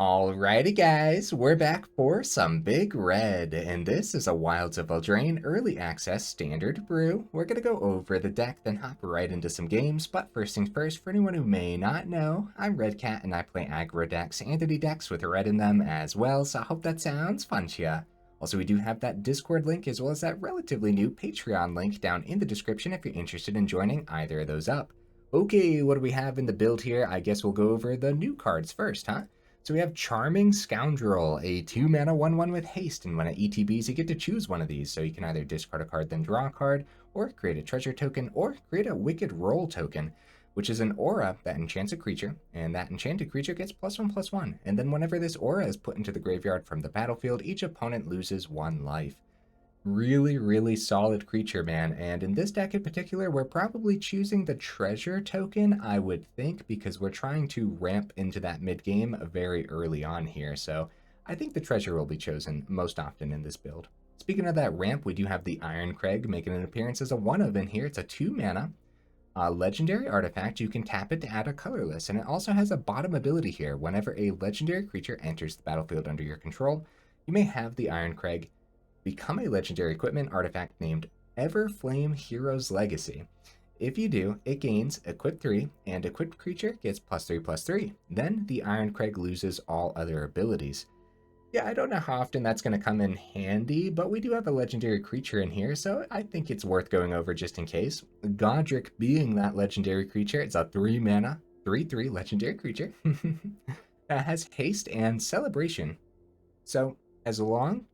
Alrighty guys, we're back for some Big Red, and this is a Wilds of Eldraine Early Access Standard Brew. We're going to go over the deck, then hop right into some games, but first things first, for anyone who may not know, I'm Red Cat and I play aggro decks, entity decks with red in them as well, so I hope that sounds fun to ya. Also, we do have that Discord link as well as that relatively new Patreon link down in the description if you're interested in joining either of those up. Okay, what do we have in the build here? I guess we'll go over the new cards first, huh? So we have Charming Scoundrel, a 2-mana 1/1 with haste, and when it ETBs, you get to choose one of these. So you can either discard a card, then draw a card, or create a treasure token, or create a Wicked Roll token, which is an aura that enchants a creature, and that enchanted creature gets +1/+1. And then whenever this aura is put into the graveyard from the battlefield, each opponent loses 1 life. Really solid creature, man. And in this deck in particular, we're probably choosing the treasure token, I would think, because we're trying to ramp into that mid game very early on here. So I think the treasure will be chosen most often in this build. Speaking of that ramp, we do have the Irencrag making an appearance as a 1-of in here. It's a 2-mana legendary artifact. You can tap it to add a colorless, and it also has a bottom ability here. Whenever a legendary creature enters the battlefield under your control, you may have the Irencrag become a legendary equipment artifact named Everflame Hero's Legacy. If you do, it gains Equip 3, and equipped creature gets +3/+3. Then the Irencrag loses all other abilities. Yeah, I don't know how often that's going to come in handy, but we do have a legendary creature in here, so I think it's worth going over just in case. Goddric being that legendary creature, it's a 3-mana, 3/3 legendary creature. That has haste and celebration. So as long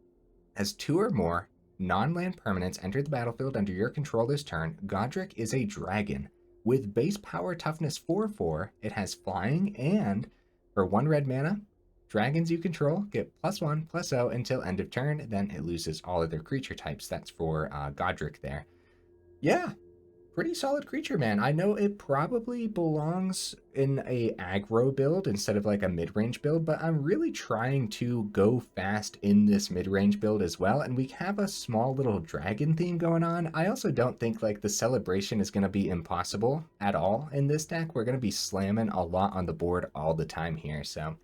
as 2 or more non-land permanents enter the battlefield under your control this turn, Goddric is a dragon. With base power toughness 4/4, it has flying, and for 1 red mana, dragons you control get +1/+0 until end of turn, then it loses all other creature types. That's for Goddric there. Yeah, pretty solid creature, man. I know it probably belongs in a aggro build instead of like a mid-range build, but I'm really trying to go fast in this mid-range build as well, and we have a small little dragon theme going on. I also don't think like the celebration is going to be impossible at all in this deck. We're going to be slamming a lot on the board all the time here, so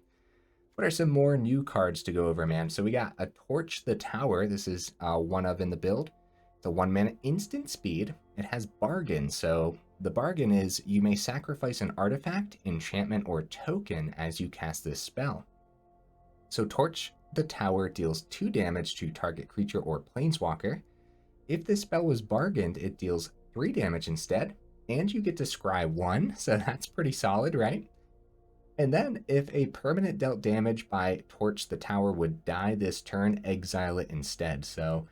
what are some more new cards to go over, man? So we got a Torch the Tower. This is 1-of in the build. It's a 1-mana instant speed. It has bargain, so the bargain is you may sacrifice an artifact, enchantment, or token as you cast this spell. So Torch the Tower deals 2 damage to target creature or planeswalker. If this spell was bargained, it deals 3 damage instead, and you get to scry 1, so that's pretty solid, right? And then if a permanent dealt damage by Torch the Tower would die this turn, exile it instead. So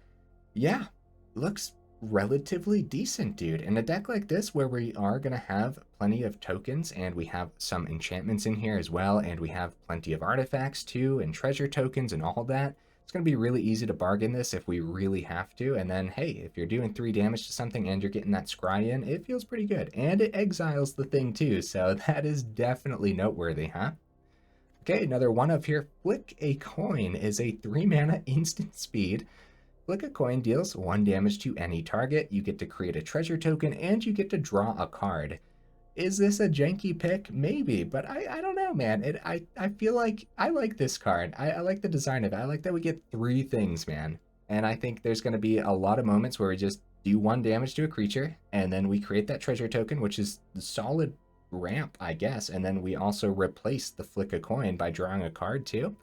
yeah, looks relatively decent, dude. In a deck like this where we are going to have plenty of tokens and we have some enchantments in here as well, and we have plenty of artifacts too and treasure tokens and all that, it's going to be really easy to bargain this if we really have to. And then hey, if you're doing 3 damage to something and you're getting that scry in, it feels pretty good, and it exiles the thing too, so that is definitely noteworthy, huh? Okay, another 1-of here. Flick a Coin is a 3-mana instant speed. Flick a Coin deals 1 damage to any target. You get to create a treasure token, and you get to draw a card. Is this a janky pick? Maybe, but I don't know, man. I feel like I like this card. I like the design of it. I like that we get 3 things, man. And I think there's going to be a lot of moments where we just do 1 damage to a creature, and then we create that treasure token, which is the solid ramp, I guess. And then we also replace the Flick a Coin by drawing a card too.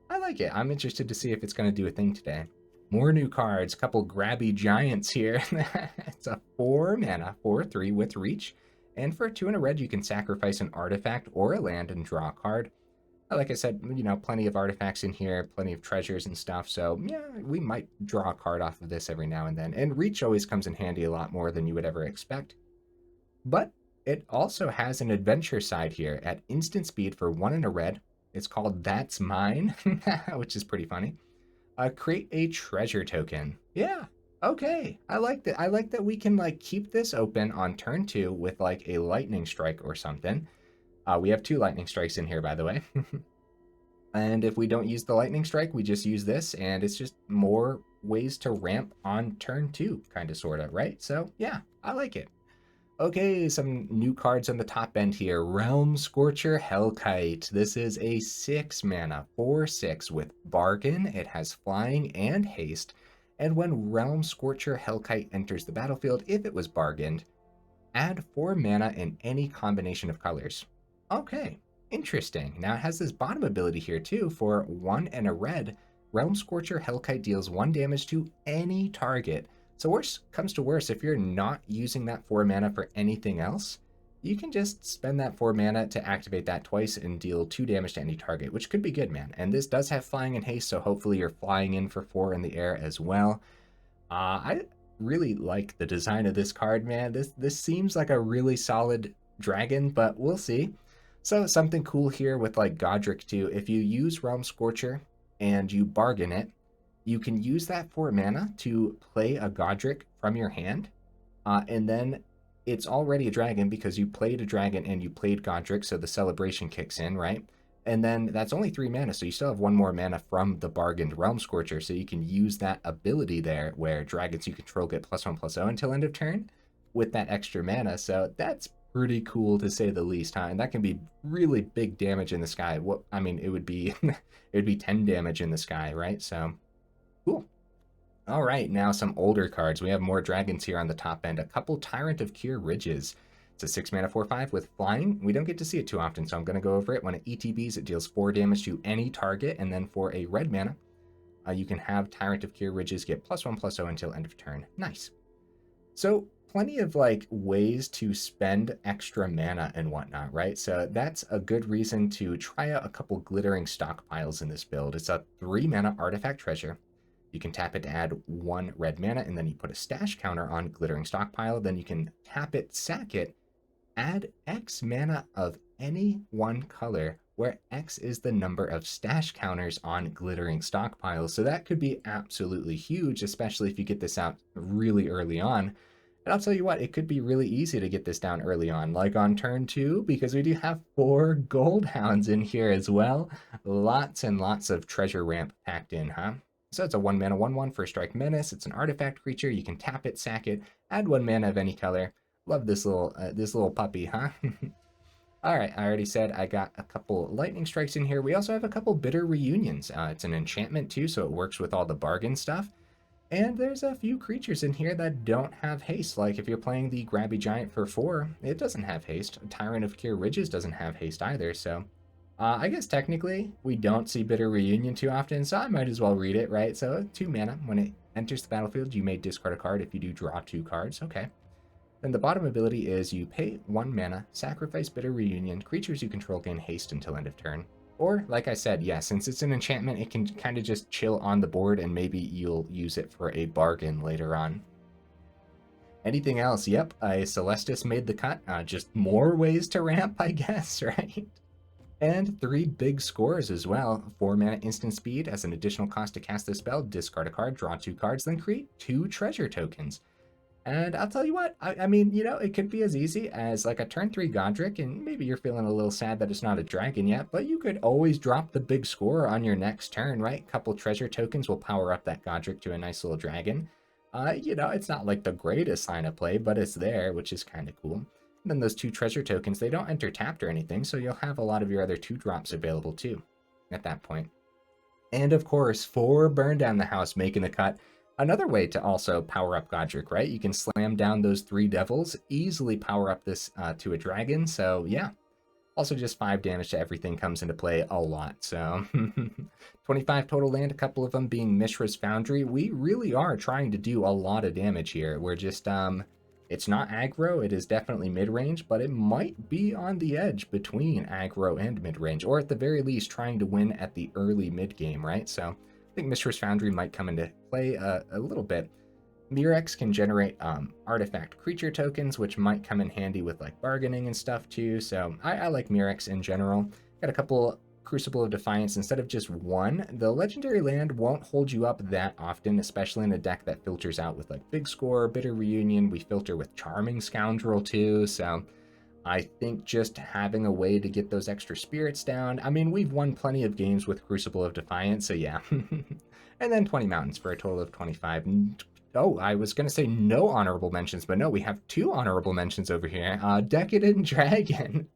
I like it. I'm interested to see if it's going to do a thing today. More new cards, couple Grabby Giants here. It's a 4-mana 4/3 with reach. And for 2 and a red, you can sacrifice an artifact or a land and draw a card. Like I said, you know, plenty of artifacts in here, plenty of treasures and stuff. So yeah, we might draw a card off of this every now and then. And reach always comes in handy a lot more than you would ever expect. But it also has an adventure side here at instant speed for 1 and a red. It's called That's Mine, which is pretty funny. Create a treasure token. Yeah, okay. I like that. I like that we can like keep this open on turn 2 with like a lightning strike or something. We have 2 lightning strikes in here, by the way. And if we don't use the lightning strike, we just use this, and it's just more ways to ramp on turn 2, kind of, sort of, right? So yeah, I like it. Okay, some new cards on the top end here. Realm-Scorcher Hellkite. This is a 6 mana, 4/6 with Bargain. It has Flying and Haste. And when Realm-Scorcher Hellkite enters the battlefield, if it was bargained, add 4 mana in any combination of colors. Okay, interesting. Now it has this bottom ability here too. For 1 and a red, Realm-Scorcher Hellkite deals 1 damage to any target. So worst comes to worst, if you're not using that 4 mana for anything else, you can just spend that 4 mana to activate that twice and deal 2 damage to any target, which could be good, man. And this does have Flying and Haste, so hopefully you're flying in for 4 in the air as well. I really like the design of this card, man. This seems like a really solid dragon, but we'll see. So something cool here with like Goddric too. If you use Realm-Scorcher and you bargain it, you can use that 4 mana to play a Goddric from your hand, and then it's already a dragon because you played a dragon and you played Goddric, so the celebration kicks in, right? And then that's only 3 mana, so you still have 1 more mana from the bargained Realm-Scorcher, so you can use that ability there where dragons you control get +1/+0 until end of turn with that extra mana, so that's pretty cool to say the least, huh? And that can be really big damage in the sky. What I mean, it would be it would be 10 damage in the sky, right? So cool. All right, now some older cards. We have more dragons here on the top end. A couple Tyrant of Kher Ridges. It's a 6 mana 4/5 with Flying. We don't get to see it too often, so I'm going to go over it. When it ETBs, it deals 4 damage to any target, and then for a red mana, you can have Tyrant of Kher Ridges get +1/+0 until end of turn. Nice. So plenty of like ways to spend extra mana and whatnot, right? So that's a good reason to try out a couple Glittering Stockpiles in this build. It's a 3 mana artifact treasure. You can tap it to add 1 red mana, and then you put a stash counter on Glittering Stockpile. Then you can tap it, sack it, add X mana of any one color, where X is the number of stash counters on Glittering Stockpile. So that could be absolutely huge, especially if you get this out really early on. And I'll tell you what, it could be really easy to get this down early on, like on turn 2, because we do have 4 Goldhounds in here as well. Lots and lots of treasure ramp packed in, huh? So it's a 1 mana 1/1 for Strike Menace. It's an artifact creature. You can tap it, sack it, add 1 mana of any color. Love this little puppy, huh? All right, I already said I got a couple lightning strikes in here. We also have a couple bitter reunions. It's an enchantment too, so it works with all the bargain stuff. And there's a few creatures in here that don't have haste. Like if you're playing the Grabby Giant for 4, it doesn't have haste. Tyrant of Kher Ridges doesn't have haste either, so I guess technically we don't see Bitter Reunion too often, so I might as well read it, right? So 2 mana. When it enters the battlefield, you may discard a card if you do draw 2 cards. Okay. Then the bottom ability is you pay 1 mana, sacrifice Bitter Reunion, creatures you control gain haste until end of turn. Or, like I said, yeah, since it's an enchantment, it can kind of just chill on the board and maybe you'll use it for a bargain later on. Anything else? Yep, a Celestus made the cut. Just more ways to ramp, I guess, right? And 3 big scores as well. 4 mana instant speed. As an additional cost to cast this spell, discard a card, draw 2 cards, then create 2 treasure tokens. And I'll tell you what, I mean, you know, it could be as easy as like a turn 3 Goddric, and maybe you're feeling a little sad that it's not a dragon yet, but you could always drop the big score on your next turn, right? Couple treasure tokens will power up that Goddric to a nice little dragon. You know, it's not like the greatest line of play, but it's there, which is kind of cool. And then those 2 treasure tokens, they don't enter tapped or anything, so you'll have a lot of your other 2 drops available too at that point. And of course, 4 Burn Down the House making the cut. Another way to also power up Goddric, right? You can slam down those 3 devils, easily power up this to a dragon. So yeah, also just 5 damage to everything comes into play a lot. So 25 total land, a couple of them being Mishra's Foundry. We really are trying to do a lot of damage here. We're just, it's not aggro, it is definitely mid-range, but it might be on the edge between aggro and mid-range, or at the very least trying to win at the early mid-game, right? So I think Mishra's Foundry might come into play a little bit. Mirrex can generate artifact creature tokens, which might come in handy with like bargaining and stuff too. So I like Mirrex in general. Got a couple Crucible of Defiance instead of just 1. The legendary land won't hold you up that often, especially in a deck that filters out with like Big Score, Bitter Reunion. We filter with Charming Scoundrel too, so I think just having a way to get those extra spirits down. I mean, we've won plenty of games with Crucible of Defiance, so yeah. And then 20 mountains for a total of 25. Oh, I was going to say no honorable mentions, but no, we have 2 honorable mentions over here. Decadent Dragon.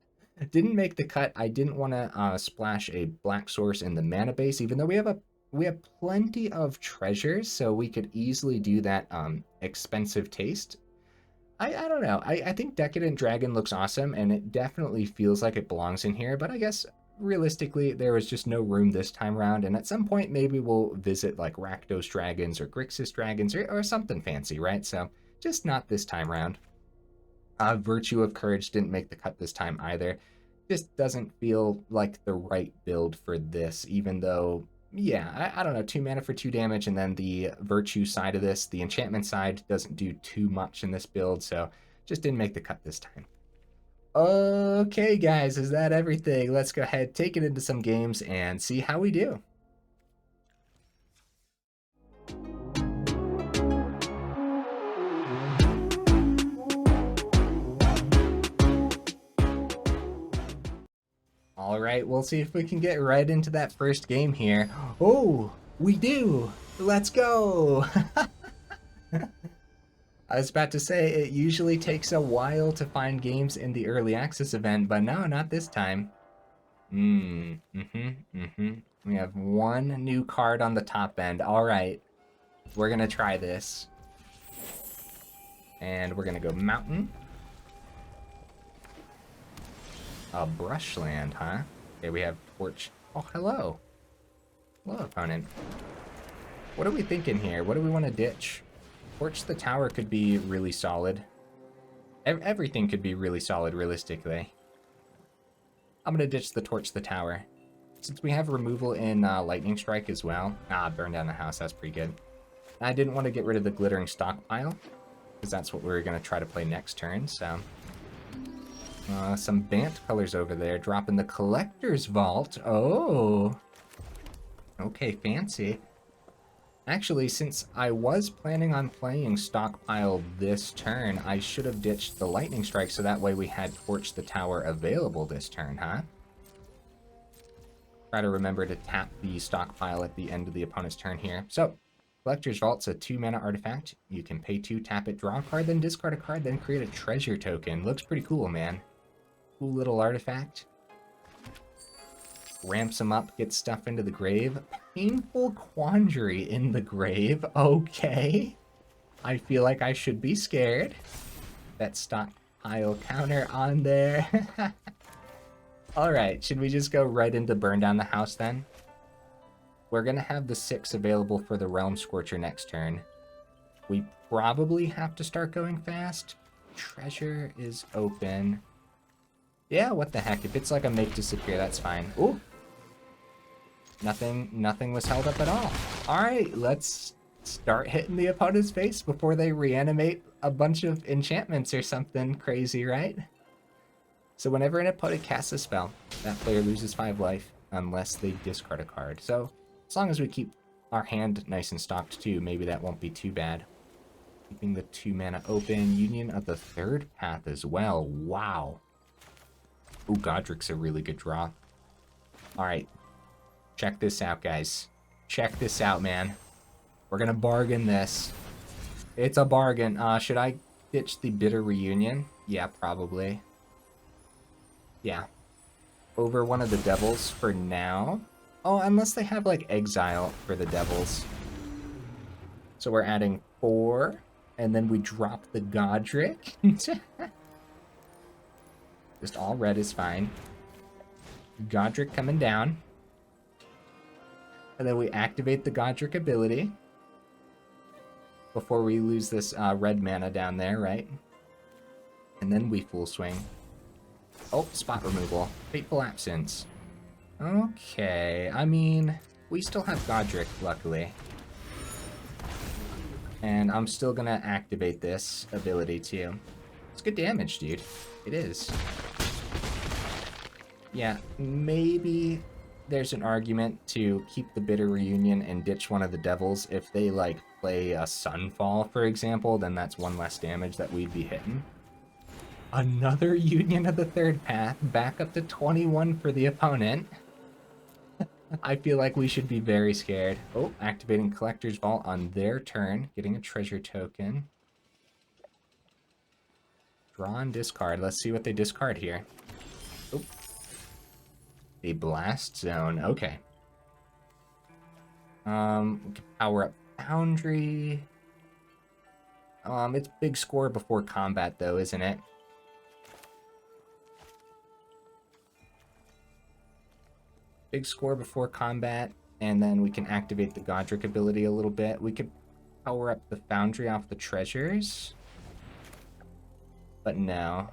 Didn't make the cut. I didn't want to splash a black source in the mana base, even though we have plenty of treasures, so we could easily do that expensive taste. I don't know. I think Decadent Dragon looks awesome, and it definitely feels like it belongs in here, but I guess realistically, there was just no room this time around, and at some point, maybe we'll visit like Rakdos Dragons or Grixis Dragons or something fancy, right? So just not this time around. Virtue of Courage didn't make the cut this time either. Just doesn't feel like the right build for this, even though, yeah, I don't know, 2 mana for 2 damage, and then the Virtue side of this, the enchantment side, doesn't do too much in this build, so just didn't make the cut this time. Okay, guys, is that everything? Let's go ahead, take it into some games, and see how we do. All right, we'll see if we can get right into that first game here. Oh, we do. Let's go. I was about to say, it usually takes a while to find games in the early access event, but no, not this time. We have 1 new card on the top end. All right, we're gonna try this. And we're gonna go Mountain. A Brushland, huh? Okay, we have Torch. Oh, hello. Hello, opponent. What are we thinking here? What do we want to ditch? Torch the tower could be really solid. Everything could be really solid, realistically. I'm going to ditch the Torch the tower. Since we have removal in Lightning Strike as well. Burn down the house. That's pretty good. I didn't want to get rid of the Glittering Stockpile, because that's what we were going to try to play next turn, so... some Bant colors over there, dropping the Collector's Vault. Oh! Okay, fancy. Actually, since I was planning on playing Stockpile this turn, I should have ditched the Lightning Strike so that way we had Torch the Tower available this turn, huh? Try to remember to tap the Stockpile at the end of the opponent's turn here. So, Collector's Vault's a 2-mana artifact. You can pay 2, tap it, draw a card, then discard a card, then create a treasure token. Looks pretty cool, man. Cool little artifact. Ramps him up, gets stuff into the grave. Painful Quandary in the grave. Okay. I feel like I should be scared. That Stockpile counter on there. Alright, should we just go right into Burn Down the House then? We're going to have the 6 available for the Realm-Scorcher next turn. We probably have to start going fast. Treasure is open. Yeah, what the heck. If it's like a make disappear, that's fine. Ooh. Nothing was held up at all. Alright, let's start hitting the opponent's face before they reanimate a bunch of enchantments or something crazy, right? So whenever an opponent casts a spell, that player loses 5 life unless they discard a card. So as long as we keep our hand nice and stocked too, maybe that won't be too bad. Keeping the 2 mana open. Union of the Third Path as well. Wow. Ooh, Goddric's a really good draw. Alright. Check this out, guys. Check this out, man. We're gonna bargain this. It's a bargain. Should I ditch the Bitter Reunion? Yeah, probably. Yeah. Over one of the Devils for now. Oh, unless they have, like, Exile for the Devils. So we're adding 4, and then we drop the Goddric. Just all red is fine. Goddric coming down. And then we activate the Goddric ability. Before we lose this red mana down there, right? And then we full swing. Oh, spot removal. Fateful Absence. Okay, I mean, we still have Goddric, luckily. And I'm still gonna activate this ability too. It's good damage, dude. It is. Yeah, maybe there's an argument to keep the Bitter Reunion and ditch one of the Devils. If they, like, play a Sunfall, for example, then that's 1 less damage that we'd be hitting. Another Union of the Third Path, back up to 21 for the opponent. I feel like we should be very scared. Oh, activating Collector's Vault on their turn, getting a treasure token. Draw and discard. Let's see what they discard here. Oh. A Blast Zone. Okay. We can power up Foundry. It's big score before combat, though, isn't it? Big score before combat, and then we can activate the Goddric ability a little bit. We could power up the Foundry off the treasures. But no.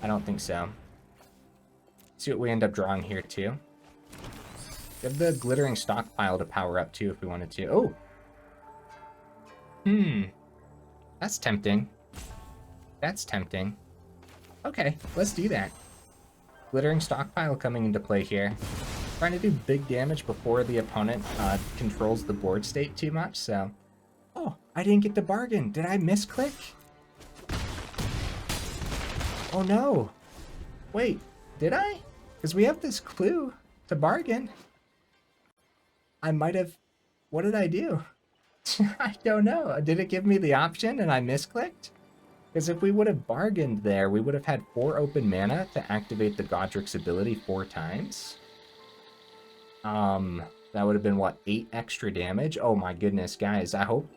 I don't think so. See what we end up drawing here, too. We have the Glittering Stockpile to power up, too, if we wanted to. Oh! That's tempting. That's tempting. Okay, let's do that. Glittering Stockpile coming into play here. Trying to do big damage before the opponent controls the board state too much, so... Oh, I didn't get the bargain. Did I misclick? Oh no. Wait, did I? Because we have this clue to bargain. I might have... What did I do? I don't know. Did it give me the option and I misclicked? Because if we would have bargained there, we would have had 4 open mana to activate the Goddric's ability 4 times. That would have been, what, 8 extra damage? Oh my goodness, guys, I hope...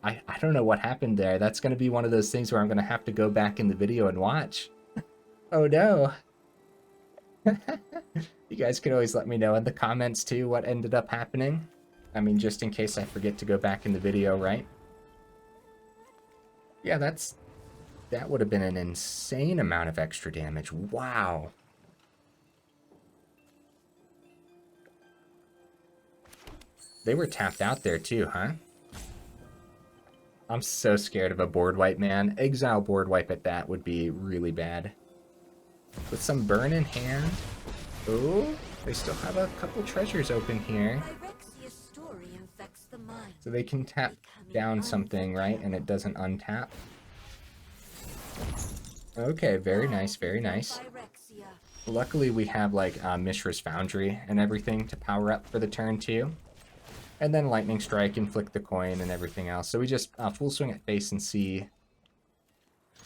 I don't know what happened there. That's going to be one of those things where I'm going to have to go back in the video and watch. Oh no. You guys can always let me know in the comments, too, what ended up happening. I mean, just in case I forget to go back in the video, right? Yeah, that would have been an insane amount of extra damage. Wow. They were tapped out there too, huh? I'm so scared of a board wipe, man. Exile board wipe at that would be really bad. With some burn in hand. Oh, they still have a couple treasures open here. So they can tap down something, right? And it doesn't untap. Okay, very nice, very nice. Luckily, we have, like, Mishra's Foundry and everything to power up for the turn, too. And then Lightning Strike, Inflict the Coin, and everything else. So we just full swing at face and see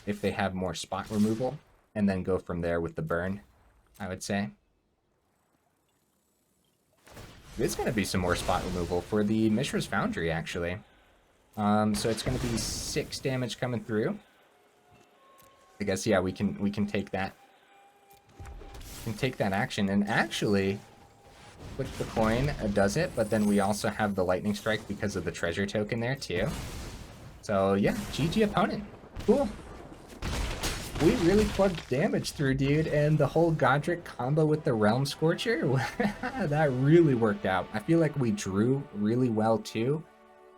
if they have more spot removal. And then go from there with the burn, I would say. There's going to be some more spot removal for the Mishra's Foundry, actually. So it's going to be 6 damage coming through. I guess, yeah, we can take that. We can take that action, and actually, click the coin does it, but then we also have the Lightning Strike because of the treasure token there, too. So, yeah, GG opponent. Cool. We really plugged damage through, dude, and the whole Goddric combo with the Realm-Scorcher, that really worked out. I feel like we drew really well, too.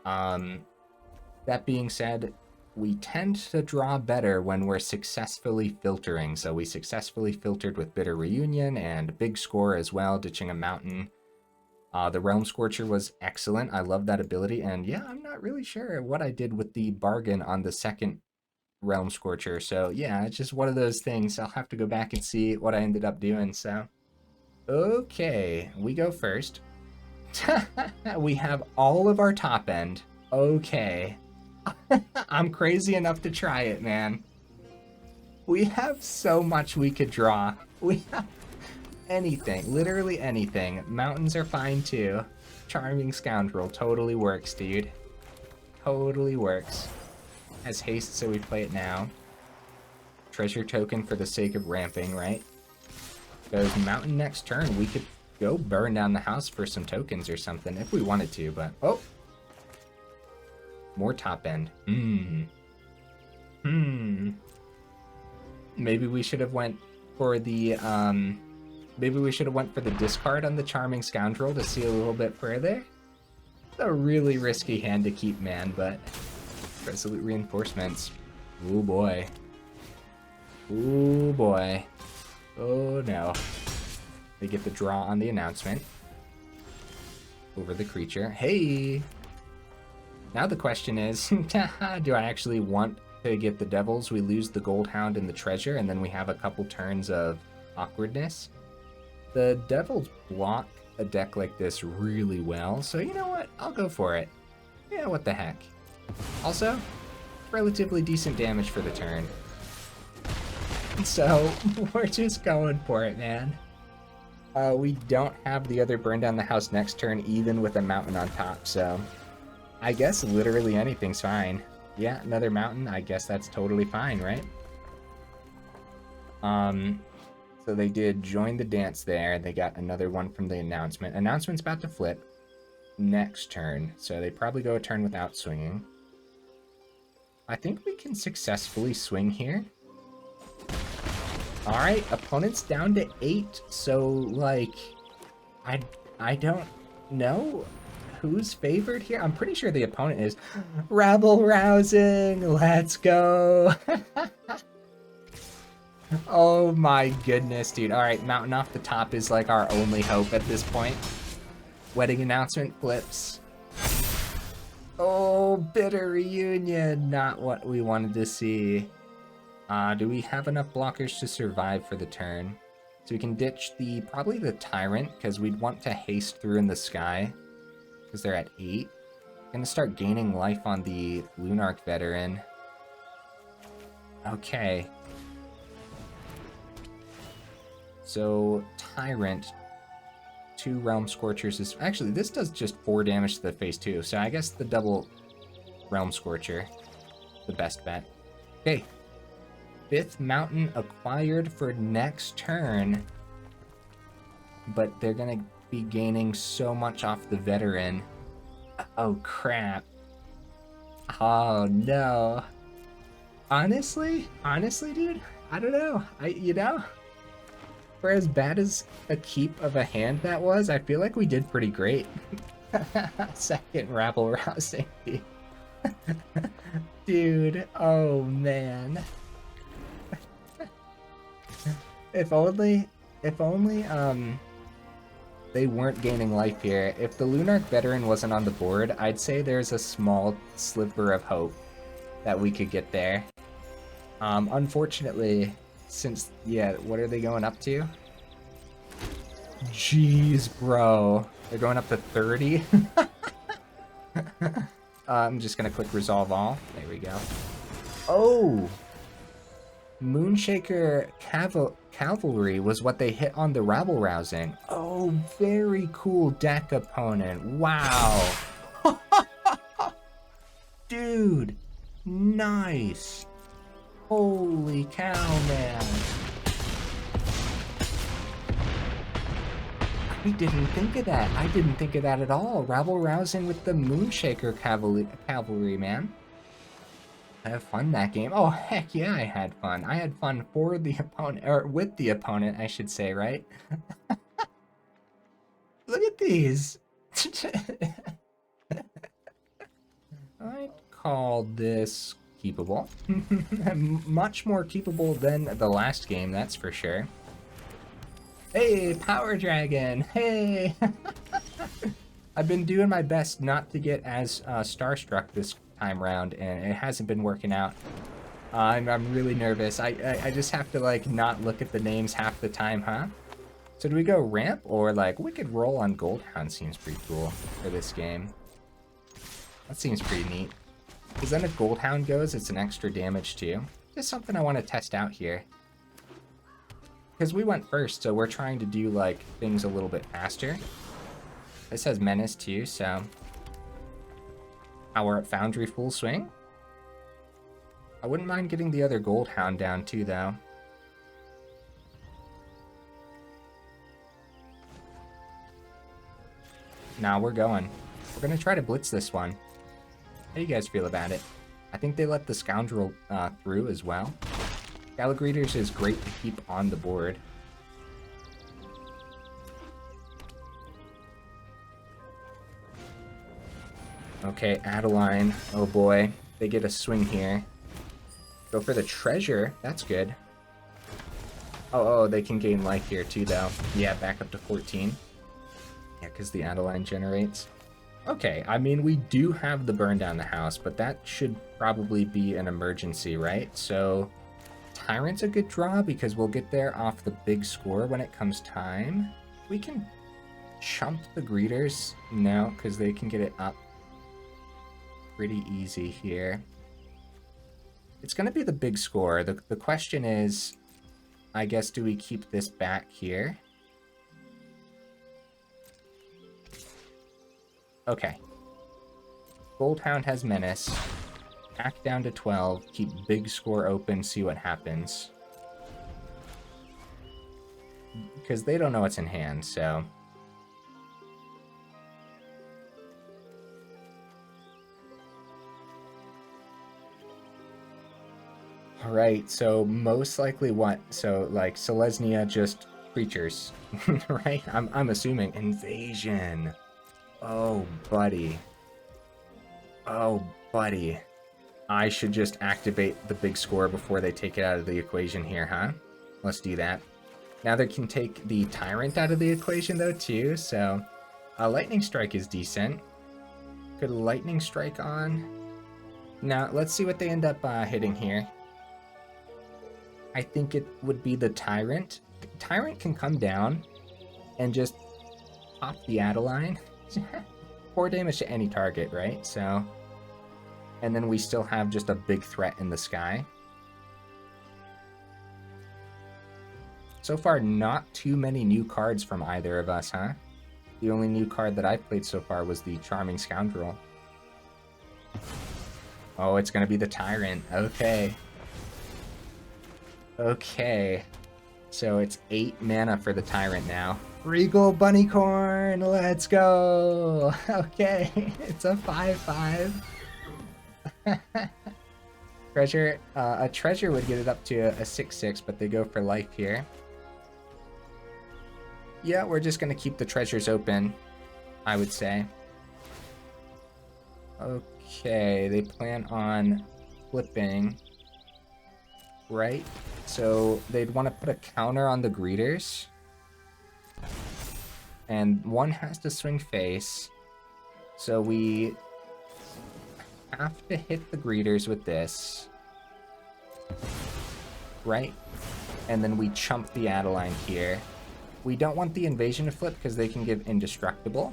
That being said, we tend to draw better when we're successfully filtering. So we successfully filtered with Bitter Reunion and Big Score as well, ditching a mountain. The Realm-Scorcher was excellent. I love that ability, and yeah, I'm not really sure what I did with the bargain on the second Realm-Scorcher, so yeah, it's just one of those things. I'll have to go back and see what I ended up doing, so. Okay, we go first. We have all of our top end. Okay. I'm crazy enough to try it, man. We have so much we could draw. We have anything, literally anything. Mountains are fine too. Charming Scoundrel totally works, dude. Totally works. Has haste, so we play it now. Treasure token for the sake of ramping, right? Because mountain next turn, we could go burn down the house for some tokens or something if we wanted to, but... Oh! More top end. Maybe we should have went for the, maybe we should have went for the discard on the Charming Scoundrel to see a little bit further. It's a really risky hand to keep, man, but... Resolute Reinforcements. Oh boy. Oh boy. Oh no. They get the draw on the announcement. Over the creature. Hey! Now the question is, do I actually want to get the Devils? We lose the Goldhound and the treasure, and then we have a couple turns of awkwardness. The Devils block a deck like this really well, so you know what? I'll go for it. Yeah, what the heck. Also, relatively decent damage for the turn. So, we're just going for it, man. We don't have the other burn down the house next turn, even with a mountain on top, so I guess literally anything's fine. Yeah, another mountain, I guess that's totally fine, right? So they did join the dance there. They got another one from the announcement. Announcement's about to flip next turn, so they probably go a turn without swinging. I think we can successfully swing here. All right, opponent's down to 8, so like, I don't know who's favored here. I'm pretty sure the opponent is. Rabble rousing, let's go. Oh my goodness, dude. All right, mountain off the top is like our only hope at this point. Wedding announcement flips. Oh, bitter reunion, not what we wanted to see. Do we have enough blockers to survive for the turn? So we can ditch probably the Tyrant, because we'd want to haste through in the sky, because they're at 8. Gonna start gaining life on the Lunarch Veteran. Okay. So, Tyrant, 2 Realm-Scorchers is... Actually, this does just 4 damage to the face too, so I guess the double Realm-Scorcher, the best bet. Okay. 5th mountain acquired for next turn, but they're gonna be gaining so much off the veteran. Oh crap. Oh no. Honestly, dude, I don't know. You know, for as bad as a keep of a hand that was, I feel like we did pretty great. Second rabble rousing. Dude, oh man. If only, they weren't gaining life here. If the Lunarch Veteran wasn't on the board, I'd say there's a small sliver of hope that we could get there. Unfortunately, since, yeah, what are they going up to? Jeez, bro. They're going up to 30? I'm just gonna click resolve all. There we go. Oh! Moonshaker Cavalry was what they hit on the rabble rousing. Oh, very cool deck opponent. Wow. Dude, nice. Holy cow, man. I didn't think of that. I didn't think of that at all. Rabble rousing with the Moonshaker Cavalry, man. I have fun that game. Oh, heck yeah, I had fun. I had fun for the opponent, or with the opponent, I should say, right? Look at these. I'd call this keepable. Much more keepable than the last game, that's for sure. Hey, Power Dragon, hey! I've been doing my best not to get as starstruck this time round, and it hasn't been working out. I'm really nervous. I just have to like not look at the names half the time, huh? So do we go ramp, or like Wicked Roll on Goldhound seems pretty cool for this game. That seems pretty neat. Because then if Goldhound goes, it's an extra damage too. Just something I want to test out here. Because we went first, so we're trying to do like things a little bit faster. This has Menace too, so Power up Foundry full swing. I wouldn't mind getting the other Goldhound down too, though. Nah, we're going. We're gonna try to blitz this one. How do you guys feel about it? I think they let the Scoundrel through as well. Gallagreeters is great to keep on the board. Okay, Adeline. Oh boy. They get a swing here. Go for the treasure. That's good. Oh, they can gain life here too, though. Yeah, back up to 14. Yeah, because the Adeline generates. Okay, I mean, we do have the burn down the house, but that should probably be an emergency, right? So Tyrant's a good draw because we'll get there off the big score when it comes time. We can chump the greeters now because they can get it up pretty easy here. It's going to be the big score. The question is, I guess, do we keep this back here? Okay. Goldhound has Menace. Back down to 12. Keep big score open, see what happens. Because they don't know what's in hand, so... Alright, so most likely what? So, like, Selesnya just creatures, right? I'm assuming. Invasion. Oh, buddy. Oh, buddy. I should just activate the big score before they take it out of the equation here, huh? Let's do that. Now they can take the Tyrant out of the equation, though, too, so... Lightning Strike is decent. Could Lightning Strike on? Now, let's see what they end up hitting here. I think it would be the Tyrant. Tyrant can come down and just pop the Adeline. 4 damage to any target, right? So... And then we still have just a big threat in the sky. So far, not too many new cards from either of us, huh? The only new card that I've played so far was the Charming Scoundrel. Oh, it's gonna be the Tyrant. Okay. Okay. So it's 8 mana for the Tyrant now. Regal Bunnycorn, let's go! Okay, it's a 5/5. Treasure, a treasure would get it up to a 6/6, but they go for life here. Yeah, we're just gonna keep the treasures open, I would say. Okay, they plan on flipping, right? So they'd want to put a counter on the greeters. And one has to swing face. So we have to hit the greeters with this. Right? And then we chump the Adeline here. We don't want the invasion to flip because they can give indestructible.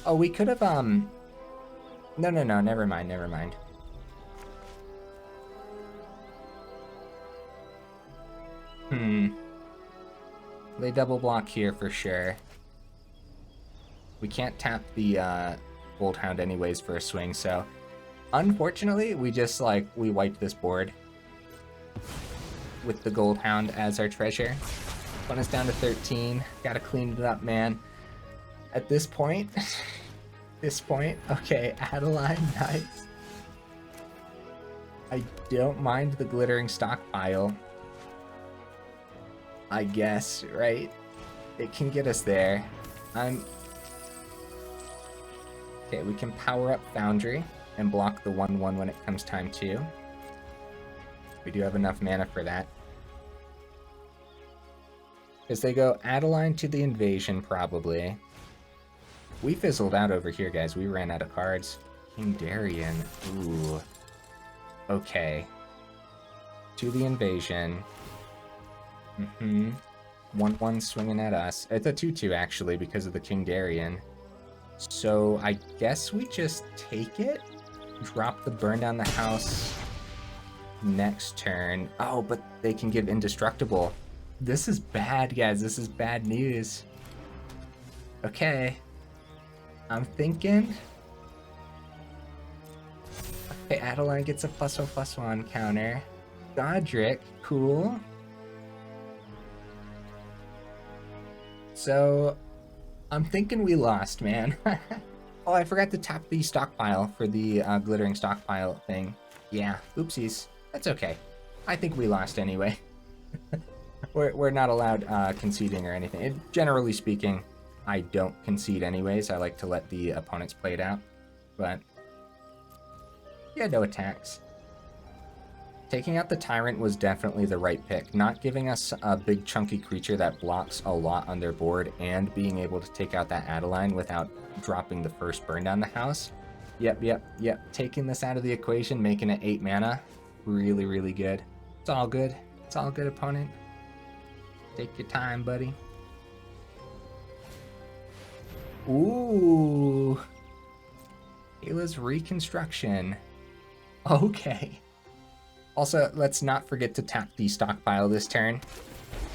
Oh, we could have, No, never mind. They double block here for sure. We can't tap the Goldhound anyways for a swing, so... Unfortunately, we just, we wiped this board. With the Goldhound as our treasure. One is down to 13. Gotta clean it up, man. At this point... Okay, Adeline, nice. I don't mind the Glittering Stockpile. I guess, right? It can get us there. Okay, we can power up Foundry and block the 1/1 when it comes time to. We do have enough mana for that. Because they go Adeline to the invasion, probably. We fizzled out over here, guys. We ran out of cards. King Darien. Ooh. Okay. To the invasion. 1/1 swinging at us. It's a 2/2 actually because of the King Darien. So I guess we just take it? Drop the burn down the house next turn. Oh, but they can give indestructible. This is bad, guys. This is bad news. Okay. I'm thinking... Okay, Adeline gets a +1/+1 counter. Goddric, cool. So, I'm thinking we lost, man. Oh, I forgot to tap the stockpile for the Glittering Stockpile thing. Yeah, oopsies. That's okay. I think we lost anyway. We're not allowed conceding or anything. Generally speaking, I don't concede anyways. I like to let the opponents play it out. But, yeah, no attacks. Taking out the Tyrant was definitely the right pick. Not giving us a big chunky creature that blocks a lot on their board and being able to take out that Adeline without dropping the first burn down the house Yep. Taking this out of the equation, making it 8 mana. Really, really good. It's all good. It's all good, opponent. Take your time, buddy. Ooh. Ayla's Reconstruction. Okay. Also, let's not forget to tap the stockpile this turn.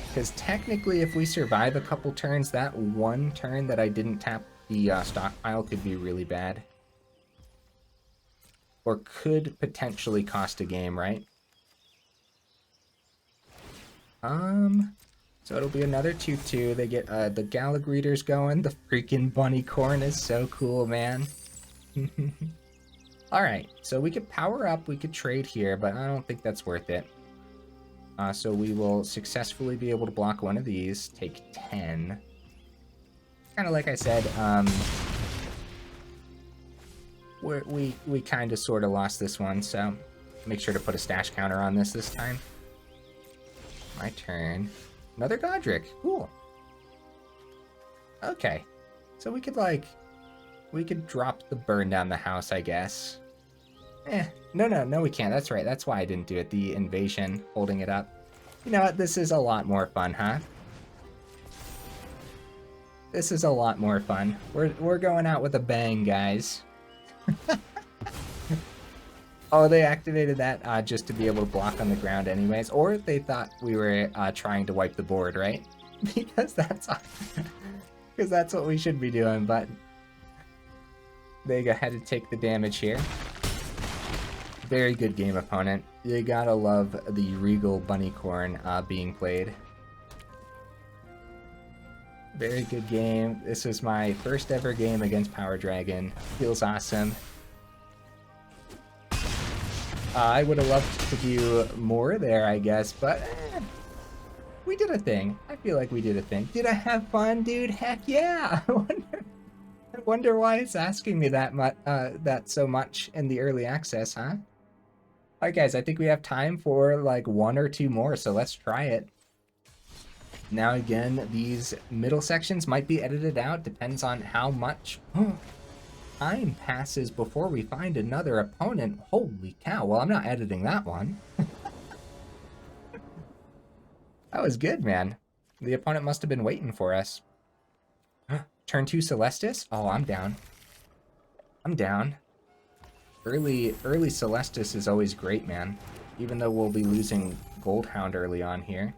Because technically, if we survive a couple turns, that one turn that I didn't tap the stockpile could be really bad. Or could potentially cost a game, right? So it'll be another 2/2. They get the Gala Greeters going. The freaking bunny corn is so cool, man. Alright, so we could power up, we could trade here, but I don't think that's worth it. So we will successfully be able to block one of these, take 10. Kind of like I said, we kind of sort of lost this one, so make sure to put a stash counter on this time. My turn. Another Goddric. Cool. Okay. So we could drop the burn down the house, I guess. No, we can't. That's right. That's why I didn't do it. The invasion, holding it up. You know what? This is a lot more fun, huh? This is a lot more fun. We're going out with a bang, guys. Oh, they activated that just to be able to block on the ground anyways. Or they thought we were trying to wipe the board, right? Because that's what we should be doing, but they go ahead and take the damage here. Very good game, opponent. You gotta love the Regal Bunnycorn being played. Very good game. This is my first ever game against Power Dragon. Feels awesome. I would have loved to do more there, I guess, but we did a thing. I feel like we did a thing. Did I have fun, dude? Heck yeah! I wonder why it's asking me that so much in the early access, huh? Alright guys, I think we have time for like 1 or 2 more, so let's try it. Now again, these middle sections might be edited out, depends on how much time passes before we find another opponent. Holy cow, well I'm not editing that one. That was good, man. The opponent must have been waiting for us. Turn 2 Celestus? Oh, I'm down. I'm down. Early Celestus is always great, man. Even though we'll be losing Goldhound early on here.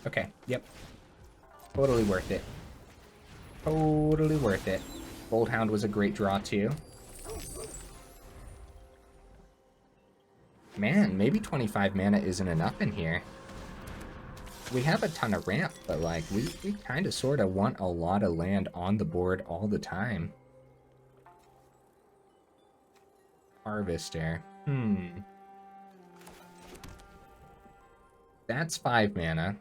Okay, yep. Totally worth it. Totally worth it. Goldhound was a great draw, too. Man, maybe 25 mana isn't enough in here. We have a ton of ramp, but like, we kind of sort of want a lot of land on the board all the time. Harvester. That's 5 mana.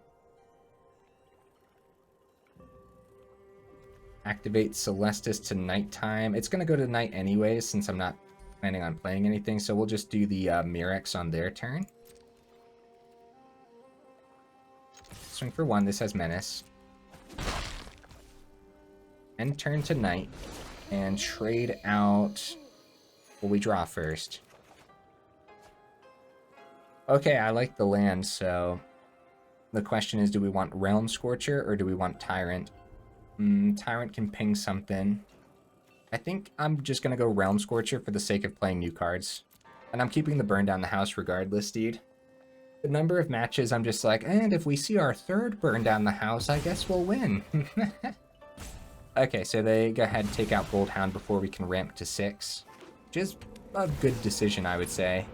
Activate Celestus to nighttime. It's going to go to night anyways, since I'm not planning on playing anything, so we'll just do the Mirrex on their turn. Swing for 1, this has Menace. End turn to night, and trade out... Well, we draw first. Okay, I like the land, so... The question is, do we want Realm-Scorcher, or do we want Tyrant? Tyrant can ping something. I think I'm just gonna go Realm-Scorcher for the sake of playing new cards. And I'm keeping the burn down the house regardless, dude. The number of matches, I'm just like, and if we see our third burn down the house, I guess we'll win. Okay, so they go ahead and take out Goldhound before we can ramp to 6. Which is a good decision, I would say.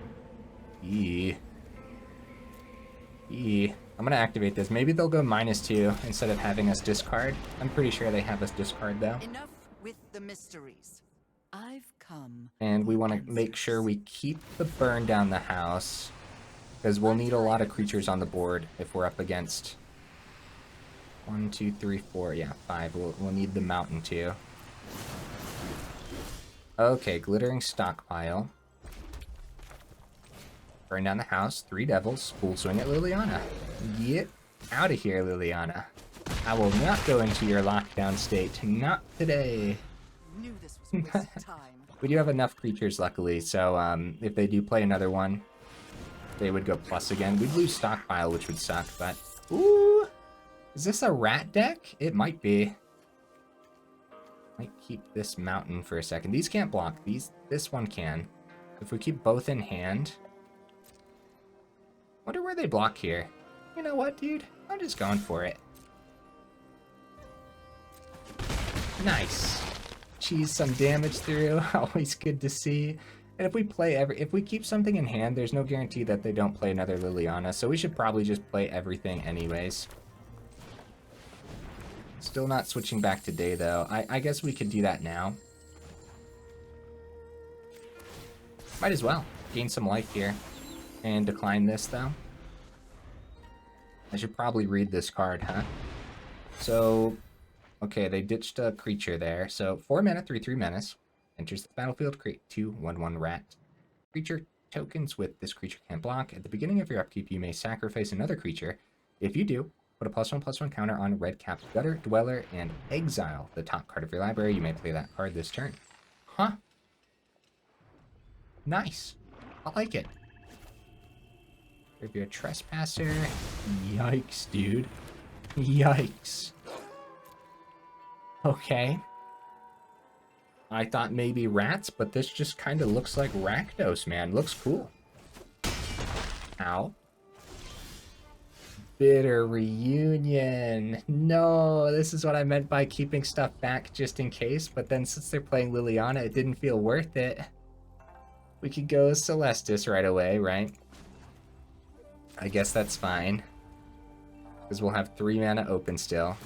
I'm gonna activate this. Maybe they'll go -2 instead of having us discard. I'm pretty sure they have us discard, though. Enough with the mysteries. I've come. And we want to make sure we keep the burn down the house, because we'll need a lot of creatures on the board if we're up against 1, 2, 3, 4, yeah, 5. We'll need the mountain too. Okay, Glittering Stockpile. Burn down the house, 3 devils, full swing at Liliana. Get out of here, Liliana. I will not go into your lockdown state. Not today. Knew this was a waste of time. We do have enough creatures, luckily, so if they do play another one, they would go plus again. We'd lose Stockpile, which would suck, but... Ooh! Is this a rat deck? It might be. Might keep this mountain for a second. These can't block. This one can. If we keep both in hand... Wonder where they block here. You know what, dude? I'm just going for it. Nice. Cheese some damage through. Always good to see. And if we keep something in hand, there's no guarantee that they don't play another Liliana, so we should probably just play everything anyways. Still not switching back to day, though. I guess we could do that now. Might as well. Gain some life here. And decline this, though. I should probably read this card, huh? So, okay, they ditched a creature there. So, 4 mana, 3/3 menace. Enters the battlefield, create 2/1/1 rat. Creature tokens with this creature can't block. At the beginning of your upkeep, you may sacrifice another creature. If you do, put a +1/+1 counter on red capped Gutter, Dweller, and exile the top card of your library. You may play that card this turn. Huh? Nice. I like it. If you're a trespasser, yikes, dude. Yikes. Okay. I thought maybe rats, but this just kind of looks like Rakdos, man. Looks cool. Ow. Bitter Reunion. No, this is what I meant by keeping stuff back just in case, but then since they're playing Liliana, it didn't feel worth it. We could go Celestus right away, right? I guess that's fine. Because we'll have 3 mana open still.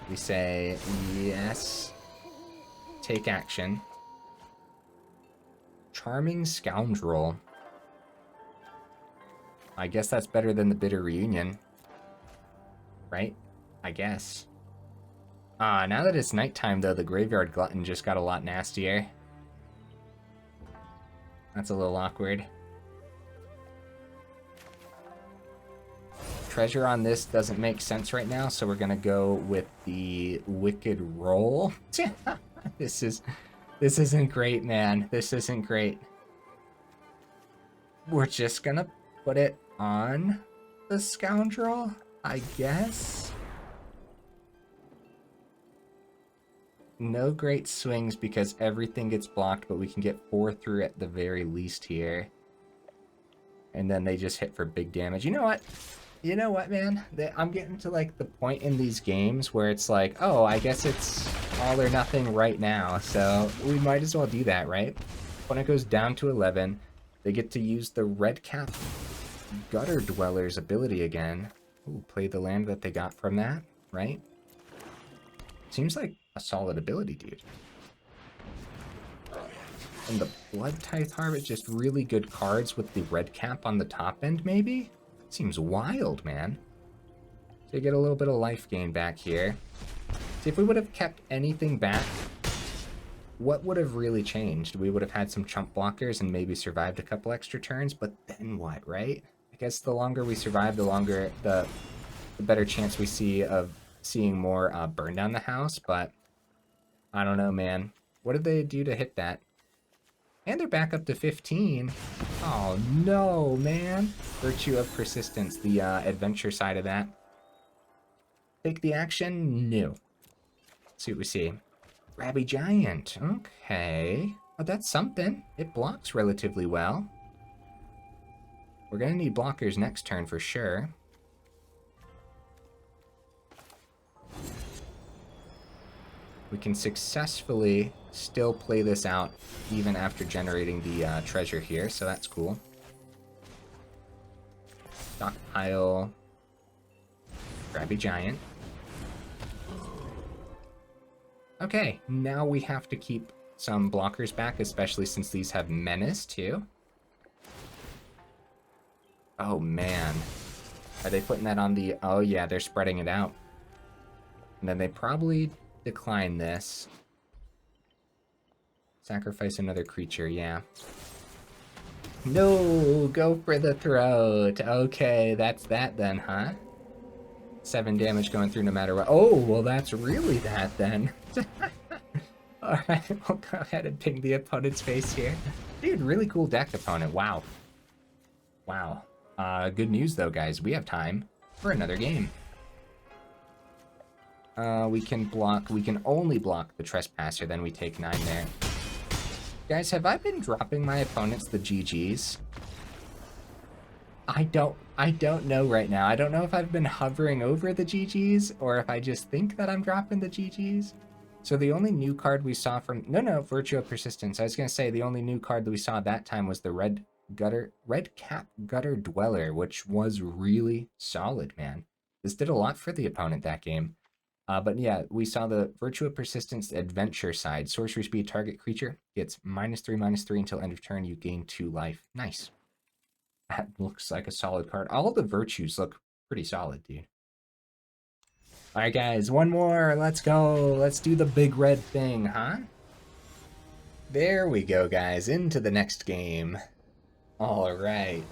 We say, yes. Take action. Charming Scoundrel. I guess that's better than the Bitter Reunion. Right? I guess. Now that it's nighttime, though, the Graveyard Glutton just got a lot nastier. That's a little awkward. Treasure on this doesn't make sense right now, so we're gonna go with the Wicked Roll. This isn't great, man. This isn't great. We're just gonna put it on the Scoundrel, I guess. No great swings because everything gets blocked, but we can get 4 through at the very least here. And then they just hit for big damage. You know what? You know what, man? I'm getting to, like, the point in these games where it's like, oh, I guess it's all or nothing right now, so we might as well do that, right? When it goes down to 11, they get to use the red cap Gutter Dweller's ability again. Ooh, play the land that they got from that, right? Seems like a solid ability, dude. And the Blood Tithe Harvest, just really good cards with the red cap on the top end, maybe? Seems wild, man. So you get a little bit of life gain back here. See, if we would have kept anything back, what would have really changed? We would have had some chump blockers and maybe survived a couple extra turns, but then what, right? I guess the longer we survive, the better chance we see of seeing more burn down the house, but I don't know, man. What did they do to hit that? And they're back up to 15. Oh, no, man. Virtue of Persistence, the adventure side of that. Take the action? No. Let's see what we see. Grabby Giant. Okay. Oh, that's something. It blocks relatively well. We're going to need blockers next turn for sure. We can successfully still play this out even after generating the treasure here, so that's cool. Stockpile. Grabby Giant. Okay, now we have to keep some blockers back, especially since these have Menace too. Oh man. Are they putting that on the... Oh yeah, they're spreading it out. And then they probably decline this. Sacrifice another creature, yeah. No, go for the throat. Okay, that's that then, huh? 7 damage going through no matter what. Oh, well, that's really that then. Alright, we'll go ahead and ping the opponent's face here. Dude, really cool deck opponent. Wow. Wow. Good news though, guys. We have time for another game. We can only block the Trespasser, then we take 9 there. Guys, have I been dropping my opponents the GGs? I don't know right now. I don't know if I've been hovering over the GGs or if I just think that I'm dropping the GGs. So the only new card we saw from... No, Virtue of Persistence. I was going to say the only new card that we saw that time was the Red Cap Gutter Dweller, which was really solid, man. This did a lot for the opponent that game. But yeah, we saw the Virtue of Persistence Adventure side. Sorcery speed, target creature gets -3/-3 until end of turn. You gain 2 life. Nice. That looks like a solid card. All the virtues look pretty solid, dude. All right, guys, one more. Let's go. Let's do the big red thing, huh? There we go, guys. Into the next game. All right.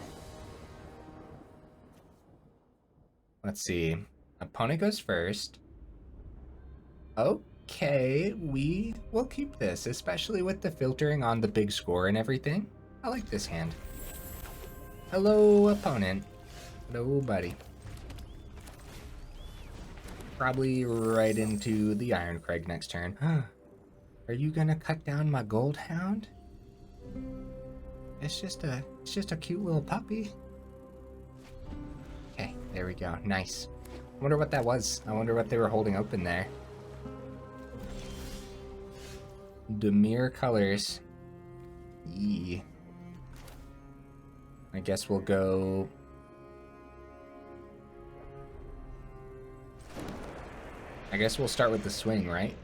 Let's see. Opponent goes first. Okay, we will keep this, especially with the filtering on the big score and everything. I like this hand. Hello, opponent. Hello, buddy. Probably right into the Irencrag next turn. Are you gonna cut down my Goldhound? It's just a cute little puppy. Okay, there we go. Nice. I wonder what that was. I wonder what they were holding open there. Demir colors. Yee. I guess we'll go... I guess we'll start with the swing, right?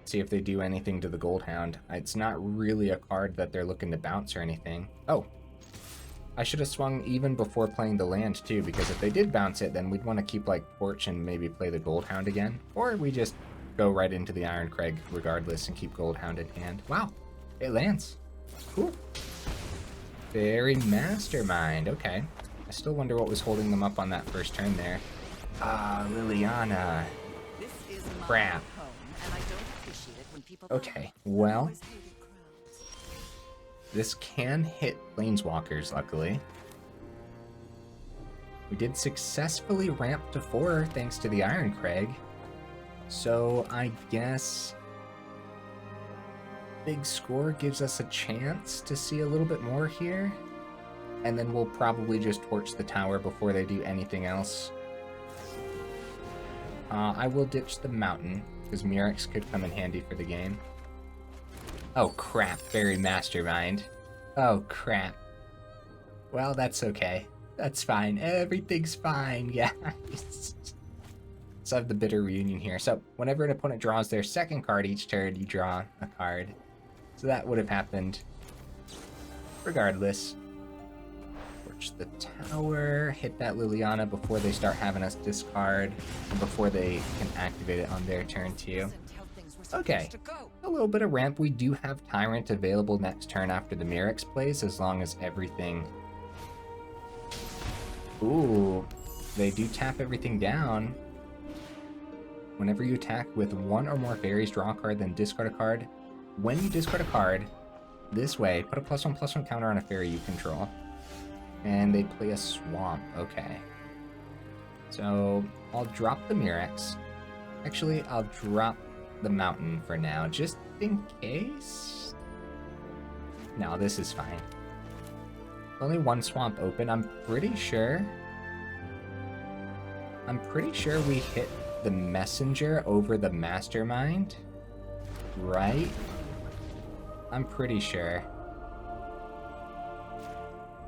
See if they do anything to the Goldhound. It's not really a card that they're looking to bounce or anything. Oh. I should have swung even before playing the land too, because if they did bounce it, then we'd want to keep like Porch and maybe play the Goldhound again. Or we just go right into the Irencrag regardless and keep Goldhound in hand. Wow, it lands. Cool. Very mastermind. Okay. I still wonder what was holding them up on that first turn there. Liliana. This is my Crap. home, and I don't appreciate it when people Okay, well, this can hit Planeswalkers, luckily. We did successfully ramp to 4 thanks to the Irencrag. So I guess big score gives us a chance to see a little bit more here. And then we'll probably just torch the tower before they do anything else. I will ditch the mountain, because Mirrex could come in handy for the game. Oh crap, very mastermind. Oh crap. Well, that's okay. That's fine. Everything's fine, guys. So I have the Bitter Reunion here. So whenever an opponent draws their second card each turn, you draw a card. So that would have happened regardless. Torch the tower, hit that Liliana before they start having us discard, and before they can activate it on their turn too. Okay, a little bit of ramp. We do have Tyrant available next turn after the Mirrex plays, as long as everything... Ooh, they do tap everything down. Whenever you attack with 1 or more fairies, draw a card, then discard a card. When you discard a card, this way, put a +1/+1 counter on a fairy you control. And they play a swamp. Okay. So I'll drop the Mirrex. Actually, I'll drop the mountain for now, just in case. No, this is fine. Only 1 swamp open. I'm pretty sure we hit the messenger over the mastermind, right? I'm pretty sure.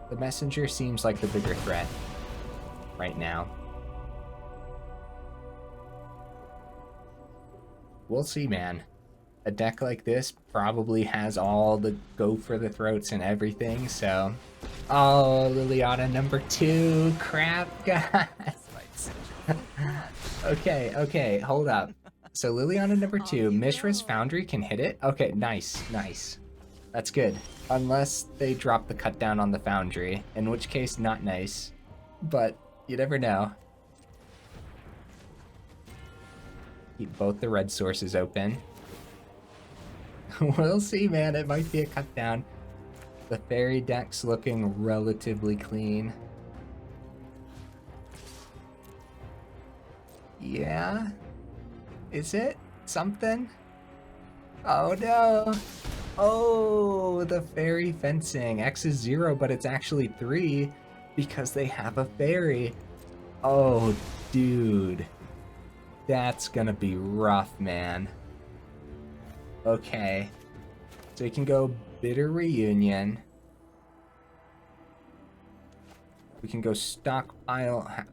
The messenger seems like the bigger threat right now. We'll see, man. A deck like this probably has all the go for the throats and everything, so... Oh, Liliana number 2. Crap, guys. Okay, hold up. So Liliana number 2, Mishra's Foundry can hit it? Okay, nice. That's good. Unless they drop the cut down on the Foundry, in which case not nice. But you never know. Keep both the red sources open. We'll see, man. It might be a cut down. The fairy deck's looking relatively clean. Yeah? Is it something? Oh no! Oh, the fairy fencing. X is 0, but it's actually 3 because they have a fairy. Oh, dude. That's gonna be rough, man. Okay. So we can go Bitter Reunion. We can go Stockpile.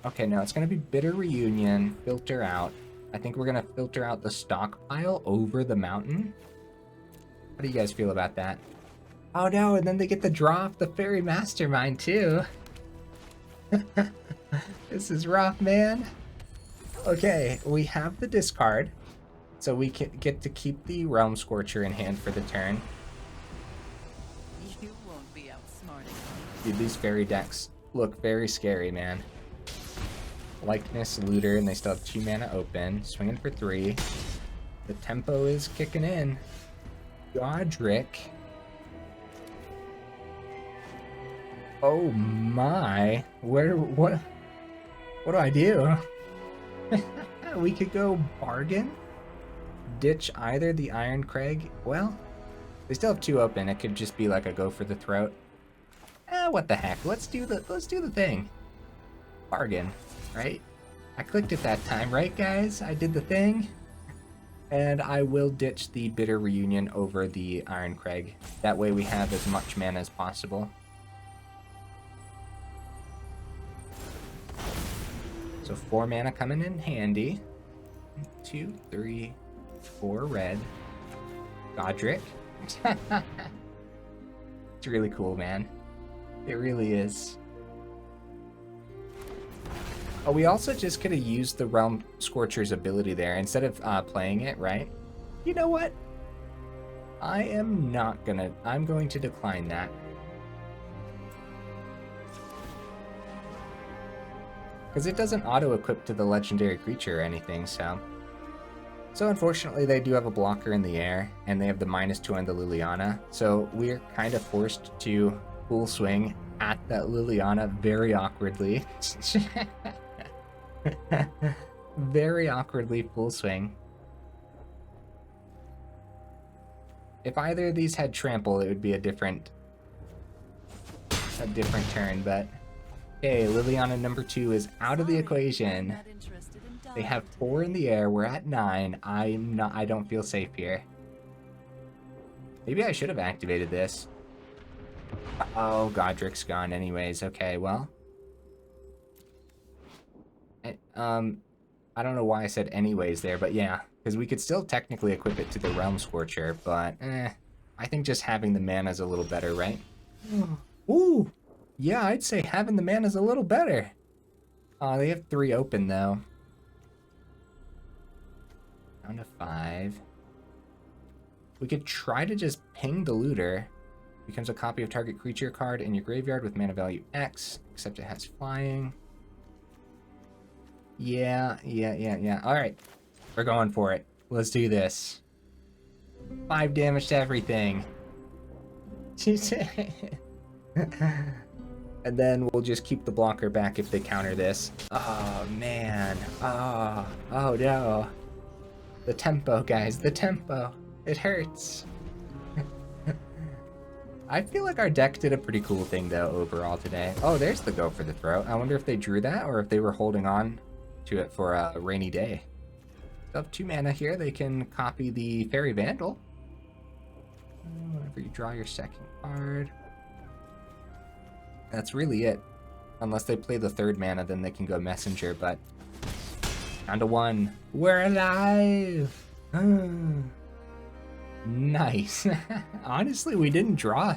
Okay, no, it's gonna be Bitter Reunion, filter out. I think we're gonna filter out the Stockpile over the mountain. How do you guys feel about that? Oh no, and then they get to draw off the Fairy Mastermind too. This is rough, man. Okay, we have the discard, so we can get to keep the Realm-Scorcher in hand for the turn. You won't be outsmarting. Dude, these fairy decks look very scary, man. Likeness, Looter, and they still have 2 mana open. Swinging for 3. The tempo is kicking in. Goddric. Oh my. What do I do? We could go bargain. Ditch either the Irencrag. Well, they still have 2 open. It could just be like a go for the throat. What the heck? Let's do the thing. Bargain, right? I clicked it that time, right guys? I did the thing. And I will ditch the Bitter Reunion over the Irencrag. That way we have as much mana as possible. So 4 mana coming in handy. 2, 3, 4 red. Goddric. It's really cool, man. It really is. Oh, we also just could have used the Realm-Scorcher's ability there instead of playing it, right? You know what? I'm going to decline that. Because it doesn't auto-equip to the legendary creature or anything, so... So unfortunately, they do have a blocker in the air, and they have the -2 on the Liliana, so we're kind of forced to full swing at that Liliana very awkwardly. Very awkwardly full swing. If either of these had trample, it would be a different turn, but okay, Liliana number 2 is out of the equation. They have 4 in the air, we're at 9. I don't feel safe here. Maybe I should have activated this. Oh, Goddric's gone anyways. Okay, well. I don't know why I said anyways there, but yeah. Because we could still technically equip it to the Realm-Scorcher, but I think just having the mana's a little better, right? Ooh! Yeah, I'd say having the mana's a little better. They have 3 open, though. Down to 5. We could try to just ping the Looter. Becomes a copy of target creature card in your graveyard with mana value X, except it has flying. Yeah. Alright. We're going for it. Let's do this. 5 damage to everything. And then we'll just keep the blocker back if they counter this. Oh, man. Oh no. The tempo, guys. The tempo. It hurts. I feel like our deck did a pretty cool thing, though, overall today. Oh, there's the go for the throat. I wonder if they drew that or if they were holding on to it for a rainy day. So have 2 mana here. They can copy the Fairy Vandal. Whenever you draw your second card. That's really it. Unless they play the 3rd mana, then they can go Messenger, but... Down to 1. We're alive! Nice. Honestly, we didn't draw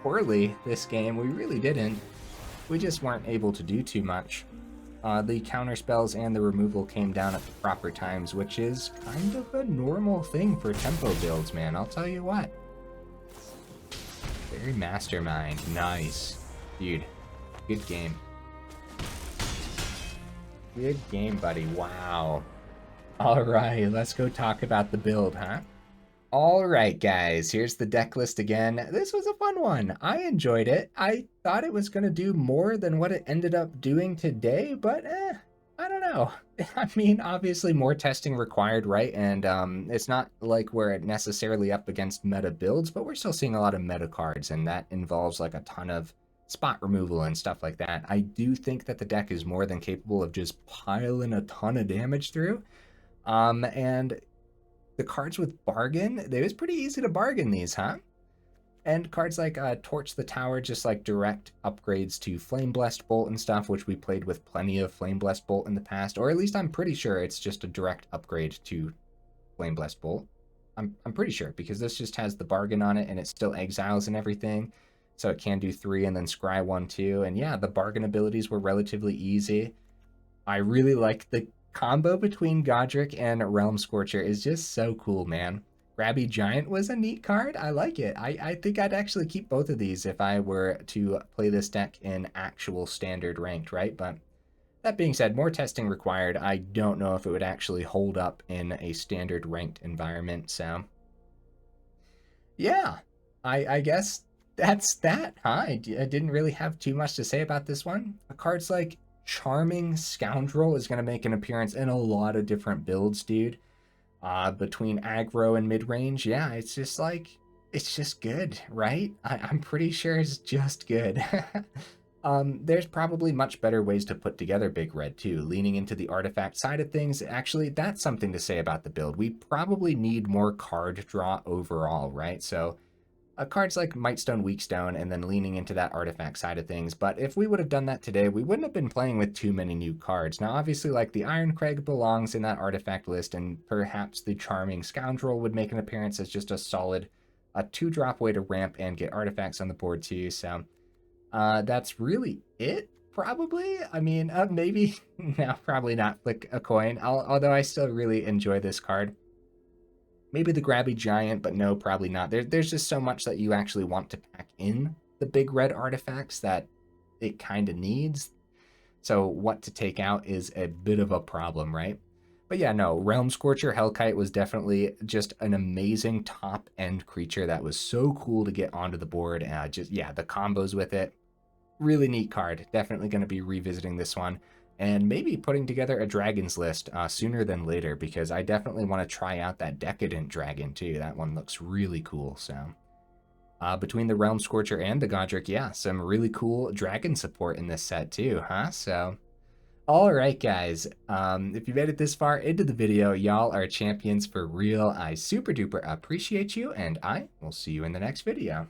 poorly this game. We really didn't. We just weren't able to do too much. The counter spells and the removal came down at the proper times, which is kind of a normal thing for tempo builds, man. I'll tell you what. Very mastermind. Nice. Dude, good game. Good game, buddy. Wow. All right, let's go talk about the build, huh? All right, guys, here's the deck list again. This was a fun one. I enjoyed it. I thought it was going to do more than what it ended up doing today, but I don't know. I mean, obviously more testing required, right? And it's not like we're necessarily up against meta builds, but we're still seeing a lot of meta cards, and that involves like a ton of spot removal and stuff like that. I do think that the deck is more than capable of just piling a ton of damage through. And the cards with bargain, it was pretty easy to bargain these, huh? And cards like Torch the Tower, just like direct upgrades to Flame Blessed Bolt and stuff, which we played with plenty of Flame Blessed Bolt in the past, or at least I'm pretty sure it's just a direct upgrade to Flame Blessed Bolt. I'm pretty sure, because this just has the bargain on it and it still exiles and everything. So it can do 3 and then scry 1, 2. And yeah, the bargain abilities were relatively easy. I really like the combo between Goddric and Realm-Scorcher is just so cool, man. Grabby Giant was a neat card. I like it. I think I'd actually keep both of these if I were to play this deck in actual standard ranked, right? But that being said, more testing required. I don't know if it would actually hold up in a standard ranked environment. So yeah, I guess that's that, huh? I didn't really have too much to say about this one. Cards like Charming Scoundrel is going to make an appearance in a lot of different builds, dude. Between aggro and mid-range, yeah, it's just like, it's just good, right? I'm pretty sure it's just good. There's probably much better ways to put together Big Red too. Leaning into the artifact side of things, actually, that's something to say about the build. We probably need more card draw overall, right? So cards like Mightstone, Weakstone, and then leaning into that artifact side of things. But if we would have done that today, we wouldn't have been playing with too many new cards. Now, obviously, like the Irencrag belongs in that artifact list, and perhaps the Charming Scoundrel would make an appearance as just a solid 2-drop way to ramp and get artifacts on the board too. So that's really it, probably. I mean, maybe, no, probably not Flick a Coin, although I still really enjoy this card. Maybe the Grabby Giant, but no, probably not. There's just so much that you actually want to pack in the big red artifacts that it kind of needs. So what to take out is a bit of a problem, right? But yeah, no, Realm-Scorcher Hellkite was definitely just an amazing top-end creature that was so cool to get onto the board. Just, yeah, the combos with it, really neat card. Definitely going to be revisiting this one and maybe putting together a dragons list sooner than later, because I definitely want to try out that Decadent Dragon too. That one looks really cool. So between the Realm-Scorcher and the Goddric, yeah, some really cool dragon support in this set too, huh? So all right, guys, if you made it this far into the video, y'all are champions for real. I super duper appreciate you, and I will see you in the next video.